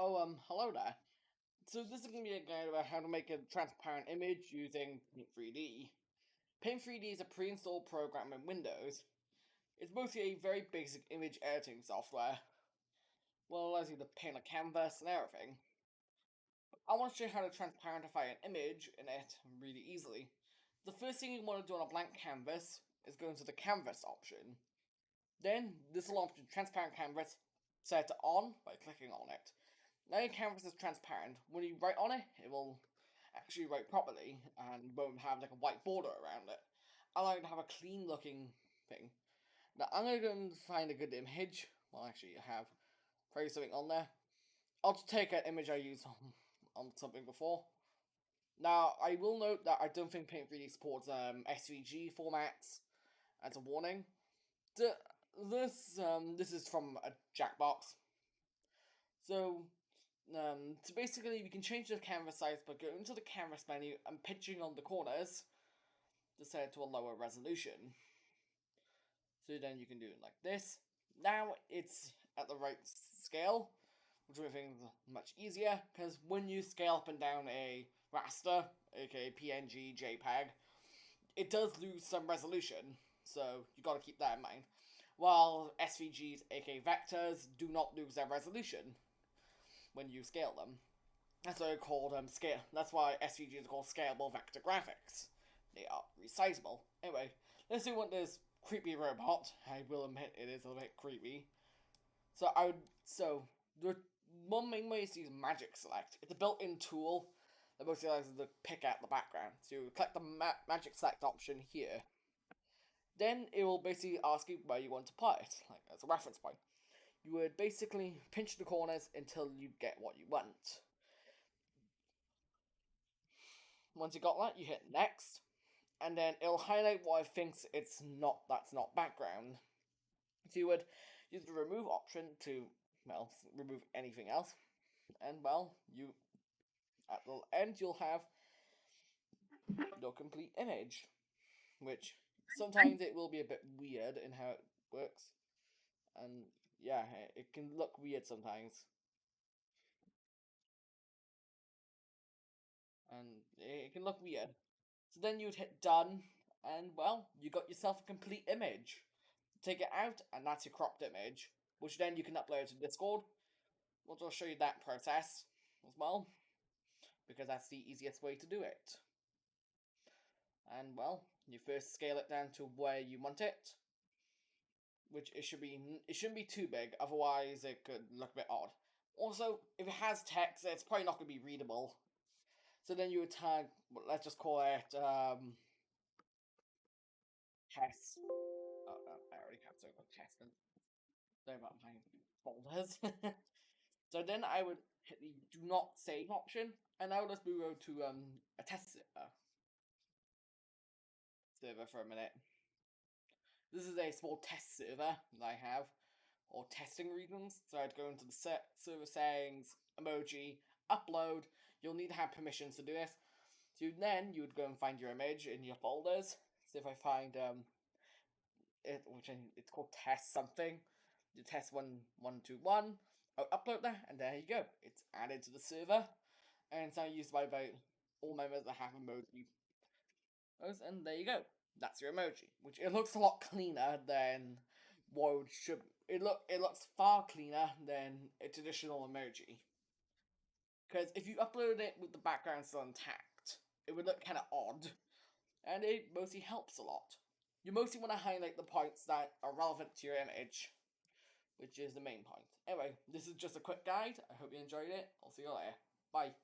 Hello there. So this is going to be a guide about how to make a transparent image using Paint 3D. Paint 3D is a pre-installed program in Windows. It's mostly a very basic image editing software. Well, it allows you to paint a canvas and everything. I want to show you how to transparentify an image in it really easily. The first thing you want to do on a blank canvas is go into the canvas option. Then this will option transparent canvas, set it on by clicking on it. Now your canvas is transparent. When you write on it, it will actually write properly and won't have like a white border around it. I like to have a clean looking thing. Now I'm gonna go and find a good image. Well, actually, I have probably something on there. I'll just take an image I used on something before. Now I will note that I don't think Paint 3D supports SVG formats as a warning. This is from a Jackbox. So basically, we can change the canvas size by going into the canvas menu and pitching on the corners to set it to a lower resolution. So then you can do it like this. Now it's at the right scale, which makes things much easier, because when you scale up and down a raster, aka PNG, JPEG, it does lose some resolution, so you gotta keep that in mind. While SVGs, aka vectors, do not lose their resolution when you scale them. That's why they're called scale. That's why SVGs are called scalable vector graphics. They are resizable. Anyway, let's see what this creepy robot. I will admit it is a bit creepy. So the one main way is to use Magic Select. It's a built-in tool that mostly allows you to pick out the background. So you click the Magic Select option here. Then it will basically ask you where you want to put it, like as a reference point. You would basically pinch the corners until you get what you want. Once you got that, you hit next, and then it'll highlight what it thinks that's not background. So you would use the remove option to, well, remove anything else, and well, you at the end you'll have your complete image, which sometimes it will be a bit weird in how it works, and yeah, it can look weird sometimes, and it can look weird. So then you'd hit done, and well, you got yourself a complete image. Take it out, and that's your cropped image, which then you can upload to Discord. We'll just show you that process as well, because that's the easiest way to do it. And well, you first scale it down to where you want it, which it shouldn't be too big, otherwise it could look a bit odd. Also, if it has text, it's probably not going to be readable. So then you would tag, let's just call it test. I already have so much test. Sorry about my folders. So then I would hit the do not save option, and I would just move over to a test server for a minute. This is a small test server that I have, or testing reasons. So I'd go into the server settings, emoji, upload. You'll need to have permissions to do this. So then you would go and find your image in your folders. So if I find it's called test something, you test 1121. I'll upload that, and there you go. It's added to the server, and it's now used by about all members that have emoji. And there you go. That's your emoji, which it looks a lot cleaner than what it should. It looks far cleaner than a traditional emoji. Because if you upload it with the background still intact, it would look kind of odd, and it mostly helps a lot. You mostly want to highlight the points that are relevant to your image, which is the main point. Anyway, this is just a quick guide. I hope you enjoyed it. I'll see you later. Bye.